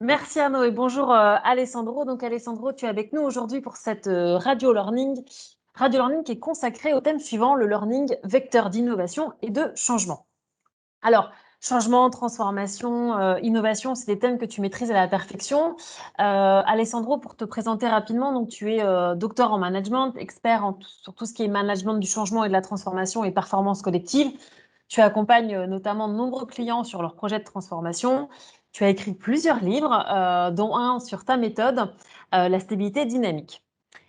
Merci Arnaud et bonjour Alessandro. Donc Alessandro, tu es avec nous aujourd'hui pour cette radio learning. Radio learning qui est consacrée au thème suivant, le learning vecteur d'innovation et de changement. Alors, changement, transformation, innovation, c'est des thèmes que tu maîtrises à la perfection. Alessandro, pour te présenter rapidement, donc tu es docteur en management, expert sur tout ce qui est management du changement et de la transformation et performance collective. Tu accompagnes notamment de nombreux clients sur leurs projets de transformation. Tu as écrit plusieurs livres, dont un sur ta méthode, la stabilité dynamique.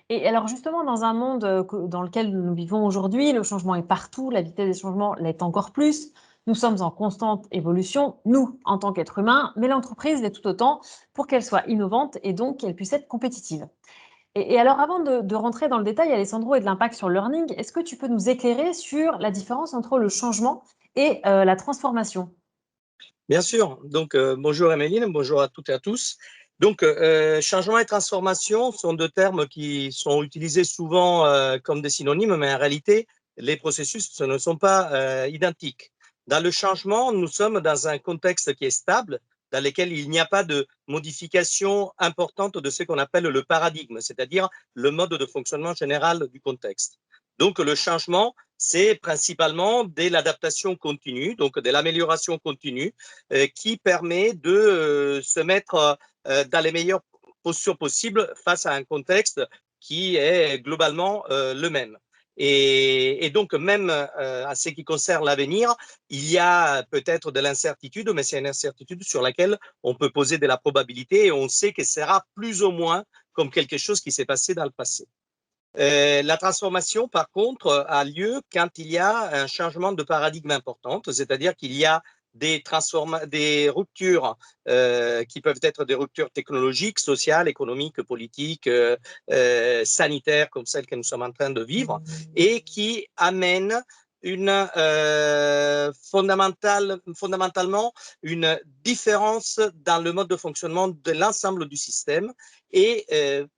Et alors justement, dans un monde dans lequel nous vivons aujourd'hui, le changement est partout, la vitesse des changements l'est encore plus. Nous sommes en constante évolution, nous, en tant qu'êtres humains, mais l'entreprise l'est tout autant pour qu'elle soit innovante et donc qu'elle puisse être compétitive. Et alors, avant de rentrer dans le détail, Alessandro, et de l'impact sur le learning, est-ce que tu peux nous éclairer sur la différence entre le changement et la transformation? Bien sûr. Donc, bonjour Emeline, bonjour à toutes et à tous. Donc, changement et transformation sont deux termes qui sont utilisés souvent comme des synonymes, mais en réalité, les processus ne sont pas identiques. Dans le changement, nous sommes dans un contexte qui est stable, dans lequel il n'y a pas de modification importante de ce qu'on appelle le paradigme, c'est-à-dire le mode de fonctionnement général du contexte. Donc, le changement, c'est principalement de l'adaptation continue, donc de l'amélioration continue, qui permet de se mettre dans les meilleures postures possibles face à un contexte qui est globalement le même. Et donc, même à ce qui concerne l'avenir, il y a peut-être de l'incertitude, mais c'est une incertitude sur laquelle on peut poser de la probabilité et on sait que ce sera plus ou moins comme quelque chose qui s'est passé dans le passé. La transformation, par contre, a lieu quand il y a un changement de paradigme important, c'est-à-dire qu'il y a des ruptures qui peuvent être des ruptures technologiques, sociales, économiques, politiques, sanitaires, comme celles que nous sommes en train de vivre, et qui amènent fondamentalement une différence dans le mode de fonctionnement de l'ensemble du système. Et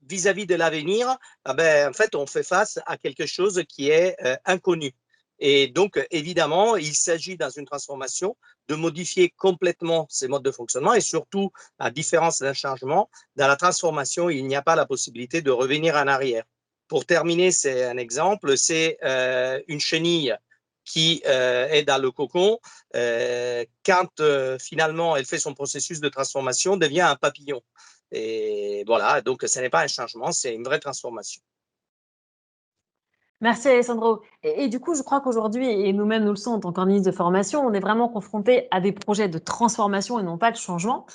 vis-à-vis de l'avenir, en fait, on fait face à quelque chose qui est inconnu. Et donc, évidemment, il s'agit dans une transformation de modifier complètement ces modes de fonctionnement et surtout, à différence d'un changement, dans la transformation, il n'y a pas la possibilité de revenir en arrière. Pour terminer, c'est un exemple, c'est une chenille qui est dans le cocon, quand finalement elle fait son processus de transformation, devient un papillon. Et voilà, donc ce n'est pas un changement, c'est une vraie transformation. Merci Alessandro. Et du coup, je crois qu'aujourd'hui, et nous-mêmes nous le sommes en tant qu'organisme de formation, on est vraiment confronté à des projets de transformation et non pas de changement.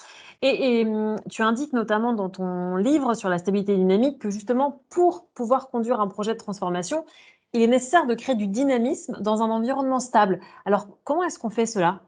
Tu indiques notamment dans ton livre sur la stabilité dynamique que justement, pour pouvoir conduire un projet de transformation, il est nécessaire de créer du dynamisme dans un environnement stable. Alors, comment est-ce qu'on fait cela?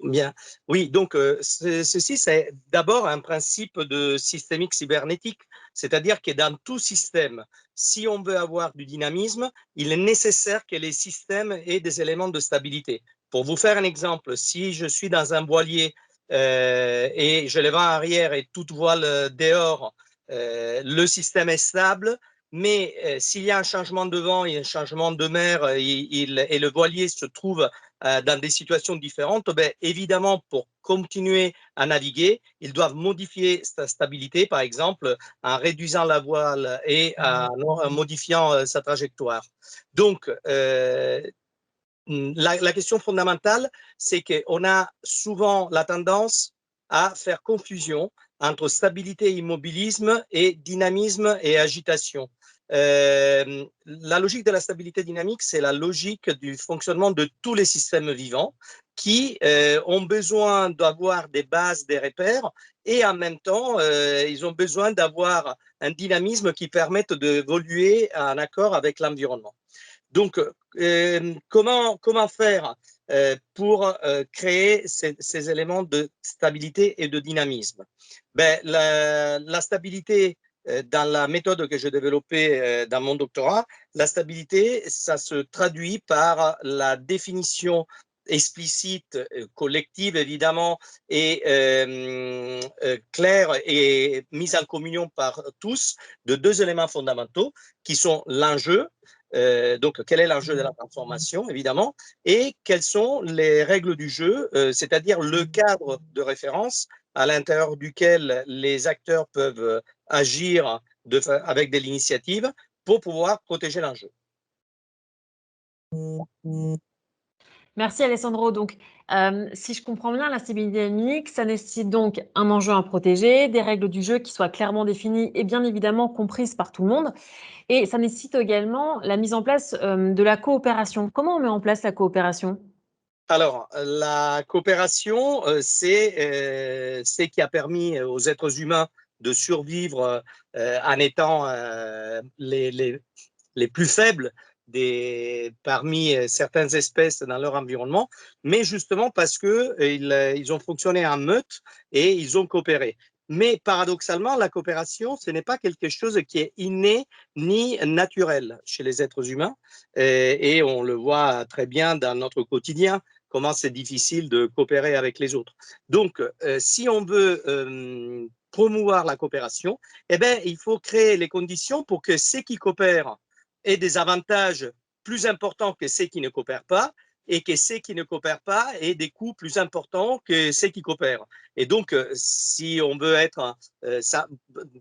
Bien, oui, donc ceci, c'est d'abord un principe de systémique cybernétique, c'est-à-dire que dans tout système, si on veut avoir du dynamisme, il est nécessaire que les systèmes aient des éléments de stabilité. Pour vous faire un exemple, si je suis dans un voilier et je le vends arrière et toute voile dehors, le système est stable, mais s'il y a un changement de vent et un changement de mer et le voilier se trouve dans des situations différentes, ben, évidemment, pour continuer à naviguer, ils doivent modifier sa stabilité, par exemple, en réduisant la voile et en modifiant sa trajectoire. Donc, la question fondamentale, c'est qu'on a souvent la tendance à faire confusion entre stabilité, immobilisme et dynamisme et agitation. La logique de la stabilité dynamique, c'est la logique du fonctionnement de tous les systèmes vivants qui ont besoin d'avoir des bases, des repères, et en même temps, ils ont besoin d'avoir un dynamisme qui permette d'évoluer en accord avec l'environnement. Donc, comment faire pour créer ces éléments de stabilité et de dynamisme? Ben, la stabilité, dans la méthode que j'ai développée dans mon doctorat, la stabilité, ça se traduit par la définition explicite, collective évidemment, et claire et mise en communion par tous de deux éléments fondamentaux qui sont l'enjeu. Donc, quel est l'enjeu de la transformation, évidemment, et quelles sont les règles du jeu, c'est-à-dire le cadre de référence à l'intérieur duquel les acteurs peuvent agir avec de l'initiative pour pouvoir protéger l'enjeu. Merci Alessandro. Donc, si je comprends bien, la stabilité dynamique, ça nécessite donc un enjeu à protéger, des règles du jeu qui soient clairement définies et bien évidemment comprises par tout le monde. Et ça nécessite également la mise en place de la coopération. Comment on met en place la coopération? Alors, la coopération, c'est ce qui a permis aux êtres humains de survivre en étant les plus faibles parmi certaines espèces dans leur environnement, mais justement parce qu'ils ont fonctionné en meute et ils ont coopéré. Mais paradoxalement, la coopération, ce n'est pas quelque chose qui est inné ni naturel chez les êtres humains, et on le voit très bien dans notre quotidien, comment c'est difficile de coopérer avec les autres. Donc, si on veut promouvoir la coopération, eh bien, il faut créer les conditions pour que ceux qui coopèrent aient des avantages plus importants que ceux qui ne coopèrent pas, et que ceux qui ne coopèrent pas aient des coûts plus importants que ceux qui coopèrent. Et donc, si on veut être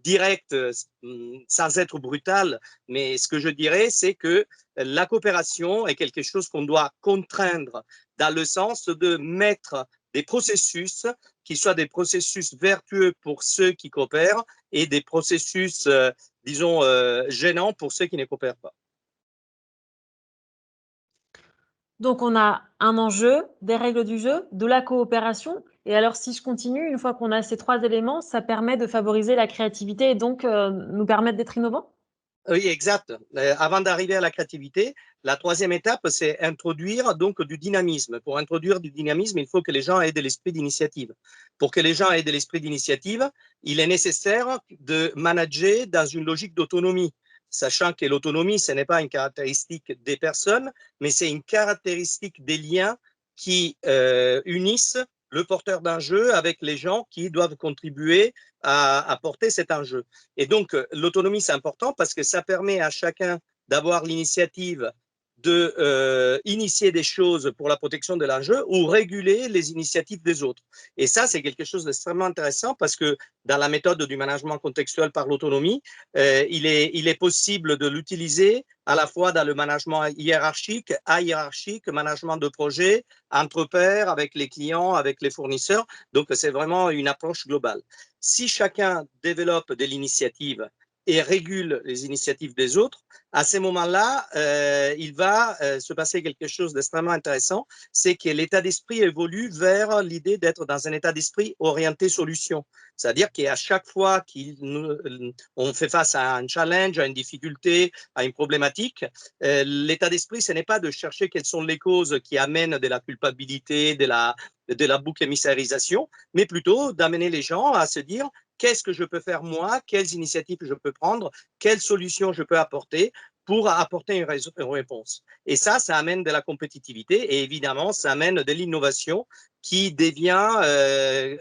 direct, sans être brutal, mais ce que je dirais, c'est que la coopération est quelque chose qu'on doit contraindre dans le sens de mettre des processus qui soient des processus vertueux pour ceux qui coopèrent et des processus, disons, gênants pour ceux qui ne coopèrent pas. Donc, on a un enjeu, des règles du jeu, de la coopération. Et alors, si je continue, une fois qu'on a ces trois éléments, ça permet de favoriser la créativité et donc nous permettre d'être innovants? Oui, exact. Avant d'arriver à la créativité, la troisième étape, c'est introduire donc du dynamisme. Pour introduire du dynamisme, il faut que les gens aient de l'esprit d'initiative. Pour que les gens aient de l'esprit d'initiative, il est nécessaire de manager dans une logique d'autonomie, sachant que l'autonomie, ce n'est pas une caractéristique des personnes, mais c'est une caractéristique des liens qui unissent le porteur d'un jeu avec les gens qui doivent contribuer à porter cet enjeu. Et donc, l'autonomie, c'est important parce que ça permet à chacun d'avoir l'initiative de initier des choses pour la protection de l'enjeu ou réguler les initiatives des autres. Et ça, c'est quelque chose d'extrêmement intéressant parce que dans la méthode du management contextuel par l'autonomie, il est possible de l'utiliser à la fois dans le management hiérarchique, ahiérarchique, management de projet, entre pairs, avec les clients, avec les fournisseurs. Donc, c'est vraiment une approche globale. Si chacun développe de l'initiative et régule les initiatives des autres, à ce moment-là, il va se passer quelque chose d'extrêmement intéressant, c'est que l'état d'esprit évolue vers l'idée d'être dans un état d'esprit orienté solution. C'est-à-dire qu'à chaque fois qu'on fait face à un challenge, à une difficulté, à une problématique, l'état d'esprit, ce n'est pas de chercher quelles sont les causes qui amènent de la culpabilité, de la boucle émissarisation, mais plutôt d'amener les gens à se dire qu'est-ce que je peux faire moi, quelles initiatives je peux prendre, quelles solutions je peux apporter pour apporter une réponse. Et ça amène de la compétitivité et évidemment, ça amène de l'innovation qui devient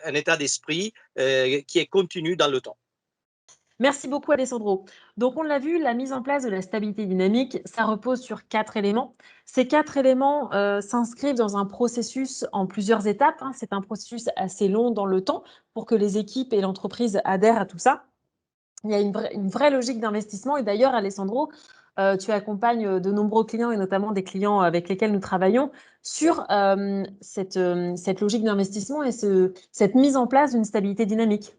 un état d'esprit qui est continu dans le temps. Merci beaucoup Alessandro. Donc on l'a vu, la mise en place de la stabilité dynamique, ça repose sur 4 éléments. Ces 4 éléments s'inscrivent dans un processus en plusieurs étapes, hein. C'est un processus assez long dans le temps pour que les équipes et l'entreprise adhèrent à tout ça. Il y a une vraie logique d'investissement et d'ailleurs Alessandro, tu accompagnes de nombreux clients et notamment des clients avec lesquels nous travaillons sur cette logique d'investissement et cette mise en place d'une stabilité dynamique.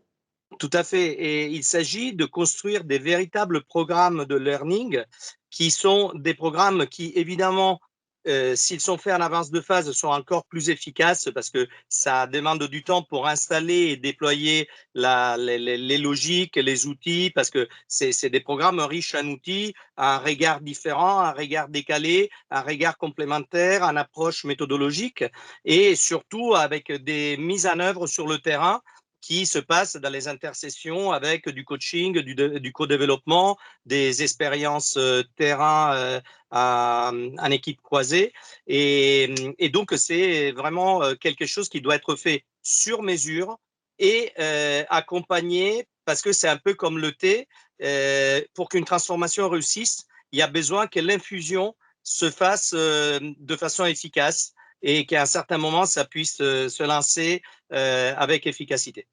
Tout à fait. Et il s'agit de construire des véritables programmes de learning qui sont des programmes qui, évidemment, s'ils sont faits en avance de phase, sont encore plus efficaces parce que ça demande du temps pour installer et déployer les logiques, les outils, parce que c'est des programmes riches en outils, un regard différent, un regard décalé, un regard complémentaire, une approche méthodologique et surtout avec des mises en œuvre sur le terrain qui se passe dans les intercessions avec du coaching, du co-développement, des expériences terrain en équipe croisée. Et donc, c'est vraiment quelque chose qui doit être fait sur mesure et accompagné, parce que c'est un peu comme le thé, pour qu'une transformation réussisse, il y a besoin que l'infusion se fasse de façon efficace et qu'à un certain moment, ça puisse se lancer avec efficacité.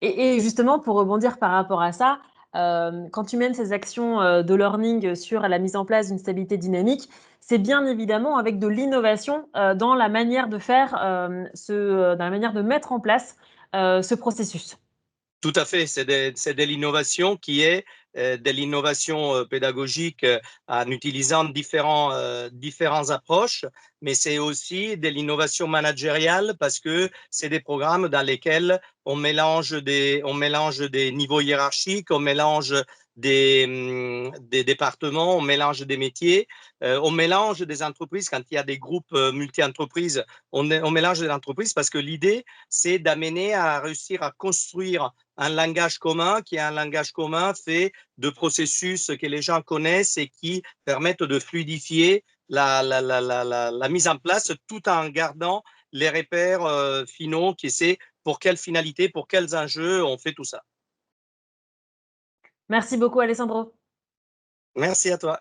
Et justement, pour rebondir par rapport à ça, quand tu mènes ces actions de learning sur la mise en place d'une stabilité dynamique, c'est bien évidemment avec de l'innovation dans la manière de faire, dans la manière de mettre en place ce processus. Tout à fait, c'est de l'innovation qui est de l'innovation pédagogique en utilisant différentes approches, mais c'est aussi de l'innovation managériale parce que c'est des programmes dans lesquels on mélange des niveaux hiérarchiques, on mélange des départements, on mélange des métiers, on mélange des entreprises. Quand il y a des groupes multi-entreprises, on mélange des entreprises parce que l'idée, c'est d'amener à réussir à construire un langage commun qui est un langage commun fait de processus que les gens connaissent et qui permettent de fluidifier la mise en place tout en gardant les repères finaux qui c'est pour quelle finalité, pour quels enjeux on fait tout ça. Merci beaucoup Alessandro. Merci à toi.